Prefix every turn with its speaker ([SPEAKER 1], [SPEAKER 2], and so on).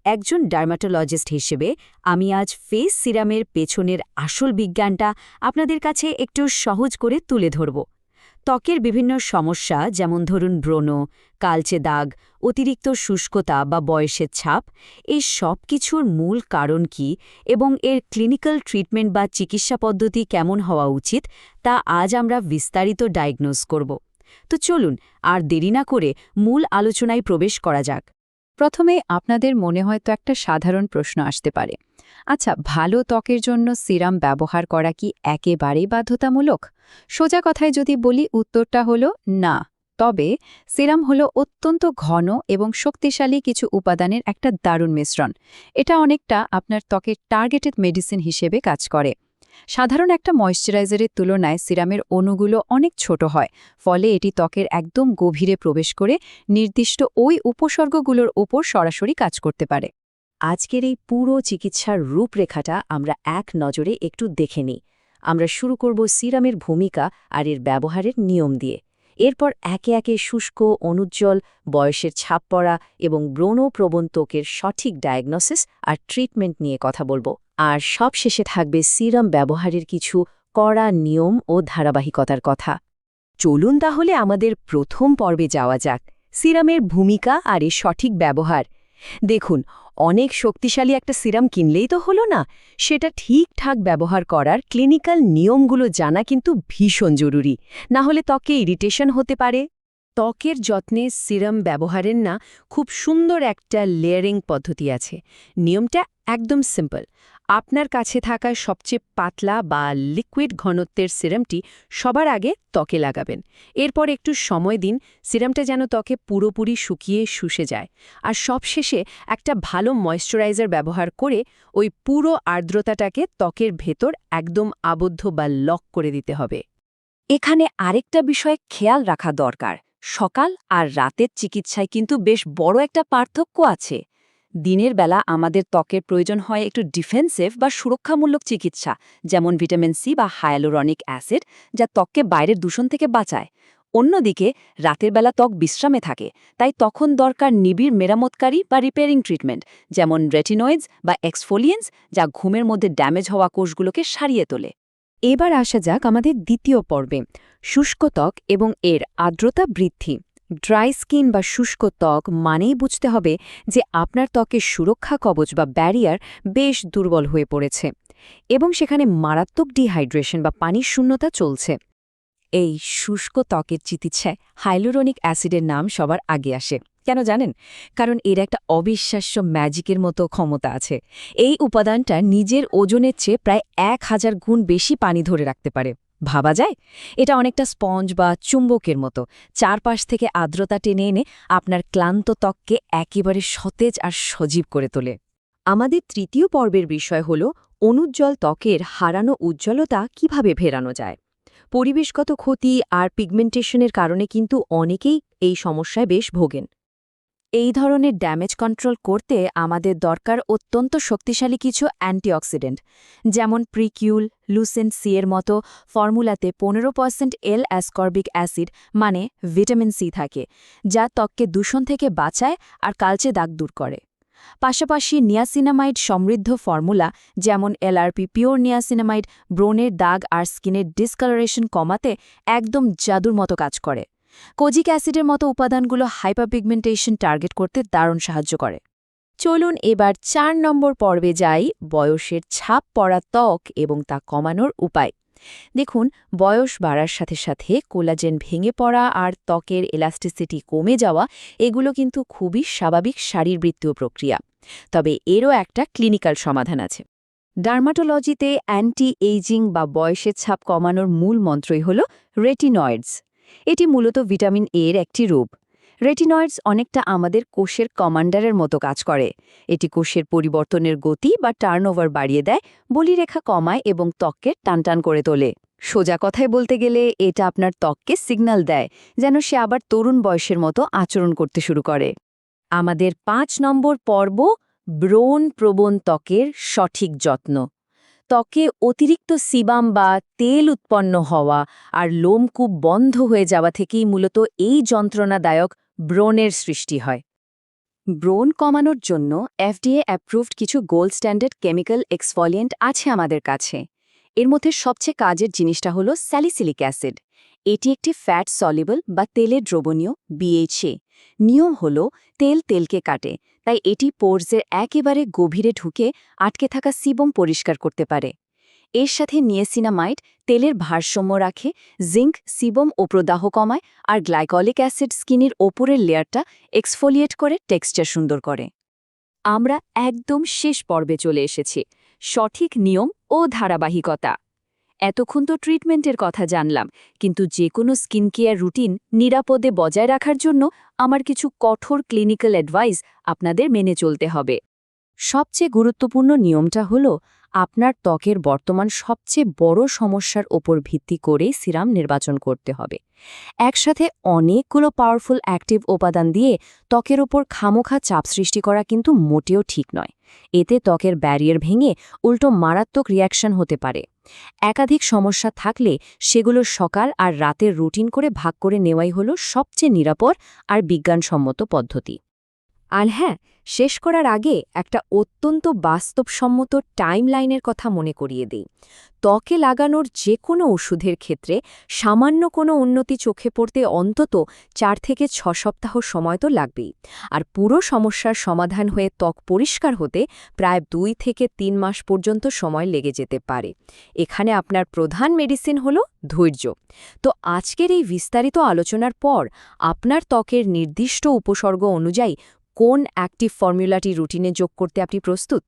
[SPEAKER 1] একজন ডার্মাটোলজিস্ট হিসেবে আমি আজ ফেস সিরামের পেছনের আসল বিজ্ঞানটা আপনাদের কাছে একটু সহজ করে তুলে ধরব। ত্বকের বিভিন্ন সমস্যা যেমন ধরুন ব্রণ, কালচে দাগ, অতিরিক্ত শুষ্কতা বা বয়সের ছাপ, এই সব কিছুর মূল কারণ কি এবং এর ক্লিনিক্যাল ট্রিটমেন্ট বা চিকিৎসা পদ্ধতি কেমন হওয়া উচিত তা আজ আমরা বিস্তারিত ডায়াগনোজ করব। তো চলুন আর দেরি না করে মূল আলোচনায় প্রবেশ করা যাক।
[SPEAKER 2] প্রথমে আপনাদের মনে হয়তো একটা সাধারণ প্রশ্ন আসতে পারে, আচ্ছা, ভালো ত্বকের জন্য সিরাম ব্যবহার করা কি একেবারেই বাধ্যতামূলক? সোজা কথায় যদি বলি, উত্তরটা হলো না। তবে সিরাম হলো অত্যন্ত ঘন এবং শক্তিশালী কিছু উপাদানের একটা দারুণ মিশ্রণ। এটা অনেকটা আপনার ত্বকের টার্গেটেড মেডিসিন হিসেবে কাজ করে। সাধারণ একটা ময়েশ্চারাইজারের তুলনায় সিরামের অণুগুলো অনেক ছোট হয়, ফলে এটি ত্বকের একদম গভীরে প্রবেশ করে নির্দিষ্ট ওই উপসর্গগুলোর ওপর সরাসরি কাজ করতে পারে।
[SPEAKER 1] আজকের এই পুরো চিকিৎসার রূপরেখাটা আমরা এক নজরে একটু দেখে নিই। আমরা শুরু করব সিরামের ভূমিকা আর এর ব্যবহারের নিয়ম দিয়ে। এরপর একে একে শুষ্ক, অনুজ্জ্বল, বয়সের ছাপ পড়া এবং ব্রণপ্রবণ ত্বকের সঠিক ডায়াগনোসিস আর ট্রিটমেন্ট নিয়ে কথা বলবো। আর সবশেষে থাকবে সিরাম ব্যবহারের কিছু কড়া নিয়ম ও ধারাবাহিকতার কথা। চলুন তাহলে আমাদের প্রথম পর্বে যাওয়া যাক, সিরামের ভূমিকা আর এর সঠিক ব্যবহার। দেখুন, অনেক শক্তিশালী একটা সিরাম কিনলেই তো হলো না, সেটা ঠিকঠাক ব্যবহার করার ক্লিনিক্যাল নিয়মগুলো জানা কিন্তু ভীষণ জরুরি, না হলে ত্বকে ইরিটেশন হতে পারে। ত্বকের যত্নে সিরাম ব্যবহারের না খুব সুন্দর একটা লেয়ারিং পদ্ধতি আছে। নিয়মটা একদম সিম্পল। আপনার কাছে থাকা সবচেয়ে পাতলা বা লিকুইড ঘনত্বের সিরামটি সবার আগে ত্বকে লাগাবেন। এরপর একটু সময় দিন সিরামটা যেন ত্বকে পুরোপুরি শুকিয়ে শুষে যায়। আর সবশেষে একটা ভালো ময়েশ্চারাইজার ব্যবহার করে ওই পুরো আর্দ্রতাটাকে ত্বকের ভেতর একদম আবদ্ধ বা লক করে দিতে হবে। এখানে আরেকটা বিষয় খেয়াল রাখা দরকার, সকাল আর রাতের চিকিৎসায় কিন্তু বেশ বড় একটা পার্থক্য আছে। দিনের বেলা আমাদের ত্বকের প্রয়োজন হয় একটু ডিফেন্সিভ বা সুরক্ষামূলক চিকিৎসা, যেমন ভিটামিন সি বা হায়ালুরনিক অ্যাসিড, যা ত্বককে বাইরের দূষণ থেকে বাঁচায়। অন্যদিকে রাতের বেলা ত্বক বিশ্রামে থাকে, তাই তখন দরকার নিবিড় মেরামতকারী বা রিপেয়ারিং ট্রিটমেন্ট, যেমন রেটিনয়েডস বা এক্সফোলিয়েন্স, যা ঘুমের মধ্যে ড্যামেজ হওয়া কোষগুলোকে সারিয়ে তোলে। এবার আসা যাক আমাদের দ্বিতীয় পর্বে, শুষ্ক ত্বক এবং এর আর্দ্রতা বৃদ্ধি। ড্রাই স্কিন বা শুষ্ক ত্বক মানেই বুঝতে হবে যে আপনার ত্বকের সুরক্ষা কবচ বা ব্যারিয়ার বেশ দুর্বল হয়ে পড়েছে এবং সেখানে মারাত্মক ডিহাইড্রেশন বা পানির শূন্যতা চলছে। এই শুষ্ক ত্বকের চিকিৎসায় হাইলুরনিক অ্যাসিডের নাম সবার আগে আসে। কেন জানেন? কারণ এর একটা অবিশ্বাস্য ম্যাজিকের মতো ক্ষমতা আছে। এই উপাদানটা নিজের ওজনের চেয়ে প্রায় 1000 গুণ বেশি পানি ধরে রাখতে পারে। ভাবা যায়? এটা অনেকটা স্পঞ্জ বা চুম্বকের মতো, চারপাশ থেকে আর্দ্রতা টেনে এনে আপনার ক্লান্ত ত্বককে একেবারে সতেজ আর সজীব করে তোলে। আমাদের তৃতীয় পর্বের বিষয় হল অনুজ্জ্বল ত্বকের হারানো উজ্জ্বলতা কিভাবে ফেরানো যায়। পরিবেশগত ক্ষতি আর পিগমেন্টেশনের কারণে কিন্তু অনেকেই এই সমস্যায় বেশ ভোগেন। এই ধরনের ড্যামেজ কন্ট্রোল করতে আমাদের দরকার অত্যন্ত শক্তিশালী কিছু অ্যান্টিঅক্সিডেন্ট, যেমন প্রিকিউল, লুসেন্ট সি এর মতো ফর্মুলাতে 15% এল অ্যাসকর্বিক অ্যাসিড মানে ভিটামিন সি থাকে, যা ত্বককে দূষণ থেকে বাঁচায় আর কালচে দাগ দূর করে। পাশাপাশি নিয়াসিনামাইড সমৃদ্ধ ফর্মুলা যেমন এলআরপি পিওর নিয়াসিনামাইড ব্রণের দাগ আর স্কিনের ডিসকালারেশন কমাতে একদম জাদুর মতো কাজ করে। কোজিক অ্যাসিডের মতো উপাদানগুলো হাইপারপিগমেন্টেশন টার্গেট করতে দারুণ সাহায্য করে। চলুন এবার 4 নম্বর পর্বে যাই, বয়সের ছাপ পড়া ত্বক এবং তা কমানোর উপায়। দেখুন, বয়স বাড়ার সাথে সাথে কোলাজেন ভেঙে পড়া আর ত্বকের এলাস্টিসিটি কমে যাওয়া, এগুলো কিন্তু খুবই স্বাভাবিক শারীরবৃত্তীয় প্রক্রিয়া। তবে এরও একটা ক্লিনিক্যাল সমাধান আছে। ডার্মাটোলজিতে অ্যান্টি এইজিং বা বয়সের ছাপ কমানোর মূল মন্ত্রই হল রেটিনয়েডস। এটি মূলত ভিটামিন এর একটি রূপ। রেটিনয়েডস অনেকটা আমাদের কোষের কমান্ডারের মতো কাজ করে। এটি কোষের পরিবর্তনের গতি বা টার্নওভার বাড়িয়ে দেয়, বলিরেখা কমায় এবং ত্বককে টানটান করে তোলে। সোজা কথায় বলতে গেলে এটা আপনার ত্বককে সিগন্যাল দেয় যেন সে আবার তরুণ বয়সের মতো আচরণ করতে শুরু করে। আমাদের 5 নম্বর পর্ব, ব্রণপ্রবণ ত্বকের সঠিক যত্ন। ত্বকে অতিরিক্ত সিবাম বা তেল উৎপন্ন হওয়া আর লোমকূপ বন্ধ হয়ে যাওয়া থেকেই মূলত এই যন্ত্রণাদায়ক ব্রণের সৃষ্টি হয়।
[SPEAKER 2] ব্রণ কমানোর জন্য FDA অ্যাপ্রুভড কিছু গোল্ড স্ট্যান্ডার্ড কেমিক্যাল এক্সফলিয়েন্ট আছে আমাদের কাছে। এর মধ্যে সবচেয়ে কাজের জিনিসটা হলো স্যালিসিলিক অ্যাসিড। এটি একটি ফ্যাট সলিবল বা তেলের দ্রবণীয় BHA। নিয়ম হলো তেল তেলকে কাটে, তাই এটি পোরসের একেবারে গভীরে ঢুকে আটকে থাকা সিবম পরিষ্কার করতে পারে। এর সাথে নিয়েসিনামাইড তেলের ভারসাম্য রাখে, জিঙ্ক সিবম ও প্রদাহ কমায়, আর গ্লাইকলিক অ্যাসিড স্কিনের ওপরের লেয়ারটা এক্সফোলিয়েট করে টেক্সচার সুন্দর করে। আমরা একদম শেষ পর্বে চলে এসেছি, সঠিক নিয়ম ও ধারাবাহিকতা। এতক্ষণ তো ট্রিটমেন্টের কথা জানলাম, কিন্তু যে কোনো স্কিন কেয়ার রুটিন নিরাপদে বজায় রাখার জন্য আমার কিছু কঠোর ক্লিনিক্যাল অ্যাডভাইস আপনাদের মেনে চলতে হবে। সবচেয়ে গুরুত্বপূর্ণ নিয়মটা হলো আপনার ত্বকের বর্তমান সবচেয়ে বড় সমস্যার ওপর ভিত্তি করেই সিরাম নির্বাচন করতে হবে। একসাথে অনেকগুলো পাওয়ারফুল অ্যাক্টিভ উপাদান দিয়ে ত্বকের ওপর খামোখা চাপ সৃষ্টি করা কিন্তু মোটেও ঠিক নয়। এতে ত্বকের ব্যারিয়ার ভেঙে উল্টো মারাত্মক রিয়াকশন হতে পারে। একাধিক সমস্যা থাকলে সেগুলো সকাল আর রাতের রুটিন করে ভাগ করে নেওয়াই হলো সবচেয়ে নিরাপদ আর বিজ্ঞানসম্মত পদ্ধতি। আর হ্যাঁ, শেষ করার আগে একটা অত্যন্ত বাস্তবসম্মত টাইমলাইনের কথা মনে করিয়ে দিই। ত্বকে লাগানোর যে কোনো ওষুধের ক্ষেত্রে সামান্য কোনো উন্নতি চোখে পড়তে অন্তত 4 থেকে 6 সপ্তাহ সময় তো লাগবেই, আর পুরো সমস্যার সমাধান হয়ে ত্বক পরিষ্কার হতে প্রায় 2 থেকে 3 মাস পর্যন্ত সময় লেগে যেতে পারে। এখানে আপনার প্রধান মেডিসিন হলো ধৈর্য। তো আজকের এই বিস্তারিত আলোচনার পর আপনার ত্বকের নির্দিষ্ট উপসর্গ অনুযায়ী কোন অ্যাক্টিভ ফর্মুলাটি রুটিনে যোগ করতে আপনি প্রস্তুত?